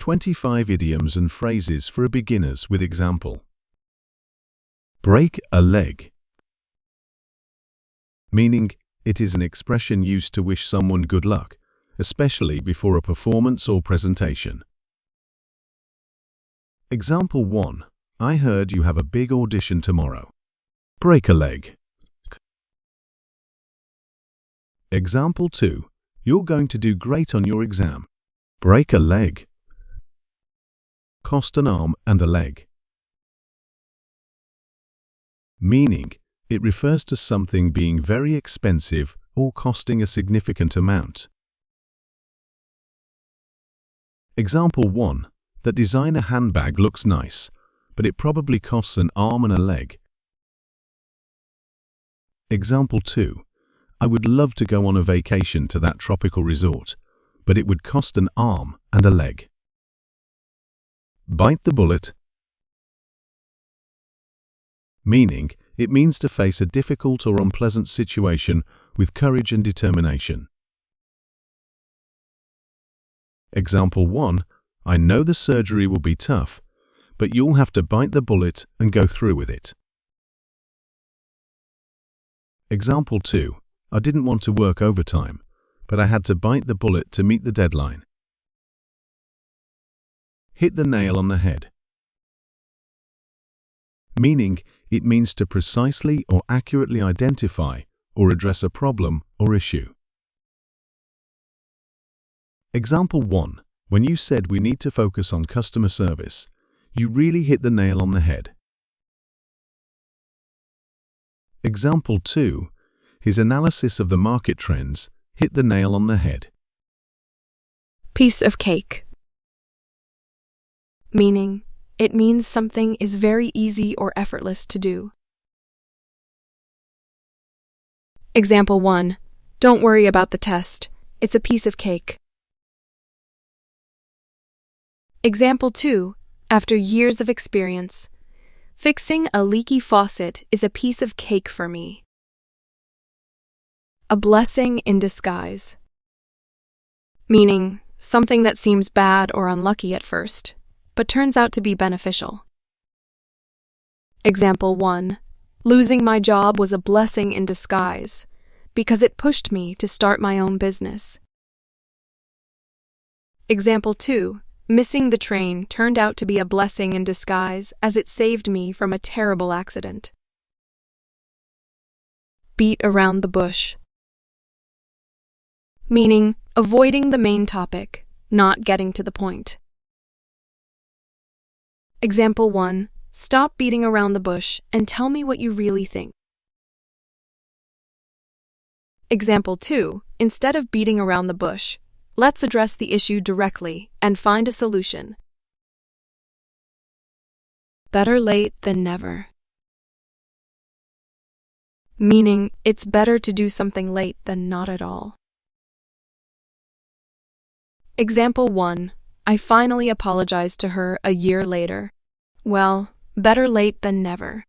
25 idioms and phrases for beginners with example. Break a leg. Meaning, it is an expression used to wish someone good luck, especially before a performance or presentation. Example 1. I heard you have a big audition tomorrow. Break a leg. Example 2. You're going to do great on your exam. Break a leg. Cost an arm and a leg. Meaning, it refers to something being very expensive or costing a significant amount. Example 1. That designer handbag looks nice, but it probably costs an arm and a leg. Example 2. I would love to go on a vacation to that tropical resort, but it would cost an arm and a leg. Bite the bullet. Meaning, it means to face a difficult or unpleasant situation with courage and determination. Example 1. I know the surgery will be tough, but you'll have to bite the bullet and go through with it. Example 2. I didn't want to work overtime, but I had to bite the bullet to meet the deadline. Hit the nail on the head. Meaning, it means to precisely or accurately identify or address a problem or issue. Example 1. When you said we need to focus on customer service, you really hit the nail on the head. Example 2. His analysis of the market trends hit the nail on the head. Piece of cake. Meaning, it means something is very easy or effortless to do. Example 1. Don't worry about the test. It's a piece of cake. Example 2. After years of experience, fixing a leaky faucet is a piece of cake for me. A blessing in disguise. Meaning, something that seems bad or unlucky at first, but turns out to be beneficial. Example 1. Losing my job was a blessing in disguise because it pushed me to start my own business. Example 2. Missing the train turned out to be a blessing in disguise as it saved me from a terrible accident. Beat around the bush. Meaning, avoiding the main topic, not getting to the point. Example 1. Stop beating around the bush and tell me what you really think. Example 2. Instead of beating around the bush, let's address the issue directly and find a solution. Better late than never. Meaning, it's better to do something late than not at all. Example 1. I finally apologized to her a year later. Well, better late than never.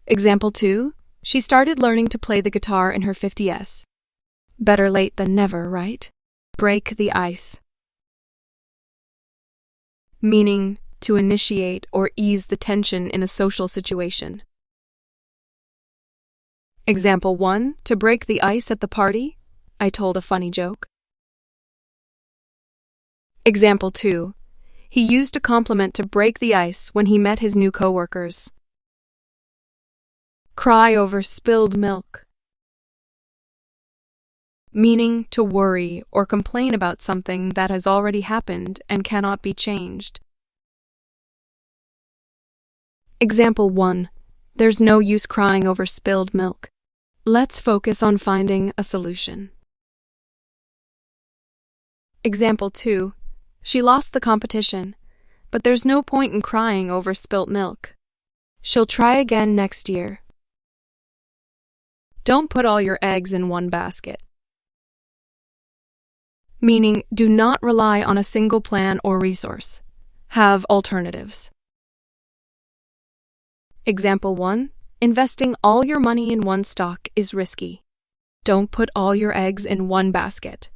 Example 2. She started learning to play the guitar in her 50s. Better late than never, right? Break the ice. Meaning, to initiate or ease the tension in a social situation. Example 1. To break the ice at the party, I told a funny joke. Example 2. He used a compliment to break the ice when he met his new coworkers. Cry over spilled milk. Meaning to worry or complain about something that has already happened and cannot be changed. Example 1. There's no use crying over spilled milk. Let's focus on finding a solution. Example 2. She lost the competition, but there's no point in crying over spilt milk. She'll try again next year. Don't put all your eggs in one basket. Meaning, do not rely on a single plan or resource. Have alternatives. Example 1. Investing all your money in one stock is risky. Don't put all your eggs in one basket.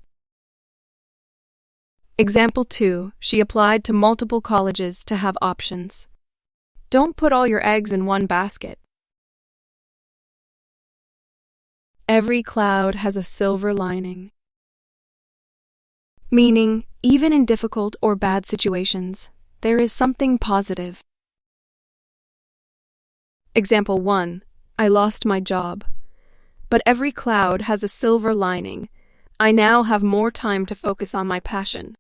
Example 2. She applied to multiple colleges to have options. Don't put all your eggs in one basket. Every cloud has a silver lining. Meaning, even in difficult or bad situations, there is something positive. Example 1. I lost my job. But every cloud has a silver lining. I now have more time to focus on my passion.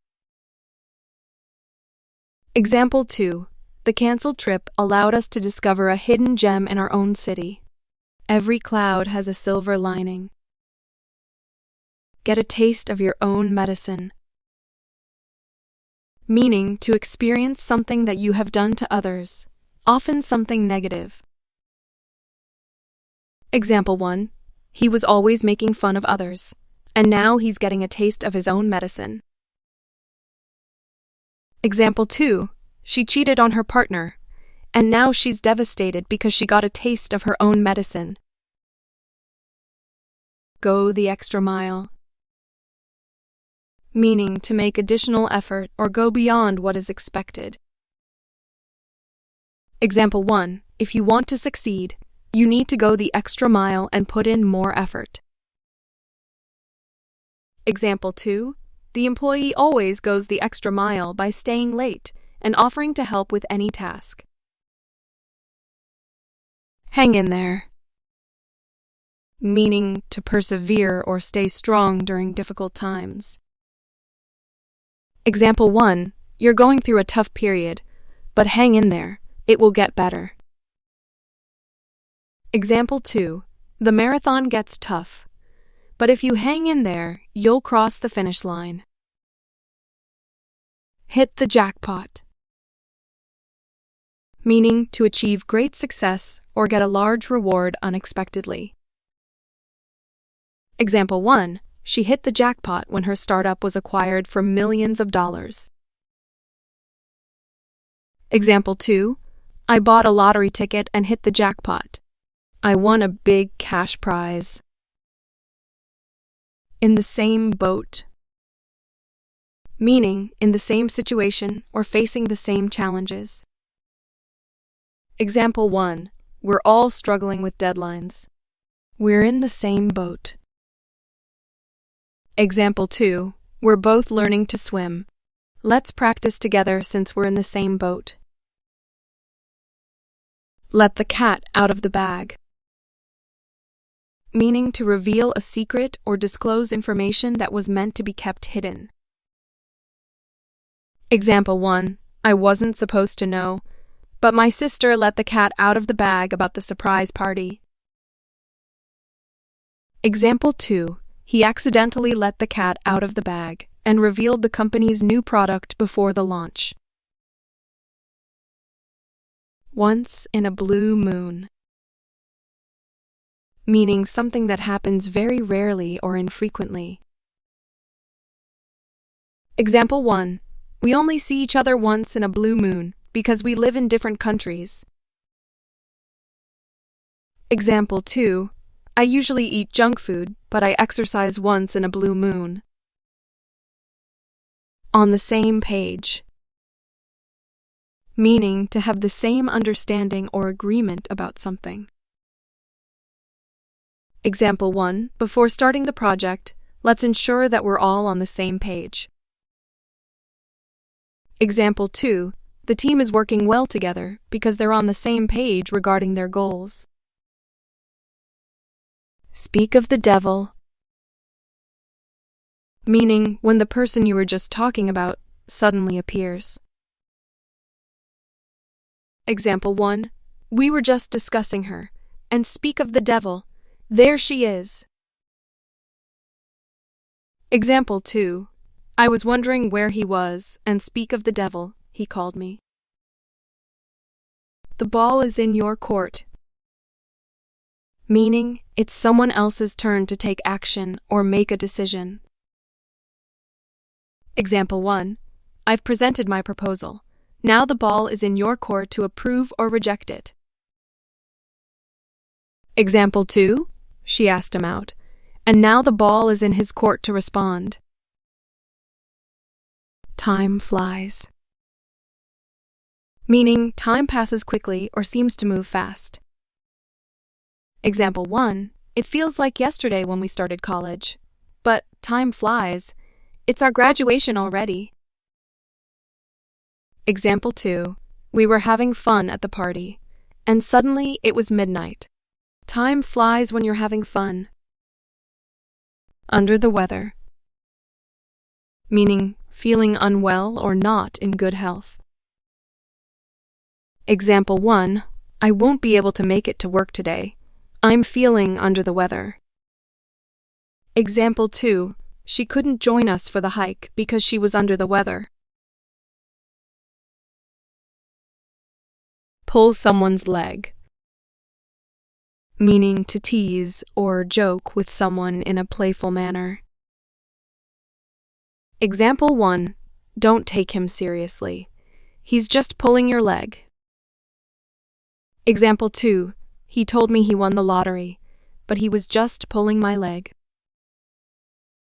Example 2. The canceled trip allowed us to discover a hidden gem in our own city. Every cloud has a silver lining. Get a taste of your own medicine. Meaning, to experience something that you have done to others, often something negative. Example 1. He was always making fun of others, and now he's getting a taste of his own medicine. Example 2. She cheated on her partner, and now she's devastated because she got a taste of her own medicine. Go the extra mile. Meaning, to make additional effort or go beyond what is expected. Example 1. If you want to succeed, you need to go the extra mile and put in more effort. Example 2. The employee always goes the extra mile by staying late and offering to help with any task. Hang in there. Meaning, to persevere or stay strong during difficult times. Example 1. You're going through a tough period, but hang in there, it will get better. Example 2. The marathon gets tough, but if you hang in there, you'll cross the finish line. Hit the jackpot. Meaning, to achieve great success or get a large reward unexpectedly. Example 1. She hit the jackpot when her startup was acquired for millions of dollars. Example 2. I bought a lottery ticket and hit the jackpot. I won a big cash prize. In the same boat. Meaning, in the same situation or facing the same challenges. Example 1. We're all struggling with deadlines. We're in the same boat. Example 2. We're both learning to swim. Let's practice together since we're in the same boat. Let the cat out of the bag. Meaning, to reveal a secret or disclose information that was meant to be kept hidden. Example 1. I wasn't supposed to know, but my sister let the cat out of the bag about the surprise party. Example 2. He accidentally let the cat out of the bag and revealed the company's new product before the launch. Once in a blue moon. Meaning, something that happens very rarely or infrequently. Example 1. We only see each other once in a blue moon because we live in different countries. Example 2. I usually eat junk food, but I exercise once in a blue moon. On the same page. Meaning, to have the same understanding or agreement about something. Example 1. Before starting the project, let's ensure that we're all on the same page. Example 2. The team is working well together because they're on the same page regarding their goals. Speak of the devil. Meaning, when the person you were just talking about suddenly appears. Example 1. We were just discussing her, and speak of the devil. There she is. Example 2. I was wondering where he was, and speak of the devil, he called me. The ball is in your court. Meaning, it's someone else's turn to take action or make a decision. Example 1. I've presented my proposal. Now the ball is in your court to approve or reject it. Example 2. She asked him out, and now the ball is in his court to respond. time flies. Meaning time passes quickly or seems to move fast. Example 1. It feels like yesterday when we started college. But time flies. It's our graduation already. Example 2. We were having fun at the party, and suddenly it was midnight. Time flies when you're having fun. Under the weather. Meaning feeling unwell or not in good health. Example 1. I won't be able to make it to work today. I'm feeling under the weather. Example 2. She couldn't join us for the hike because she was under the weather. Pull someone's leg. Meaning to tease or joke with someone in a playful manner. Example 1. Don't take him seriously. He's just pulling your leg. Example 2. He told me he won the lottery, but he was just pulling my leg.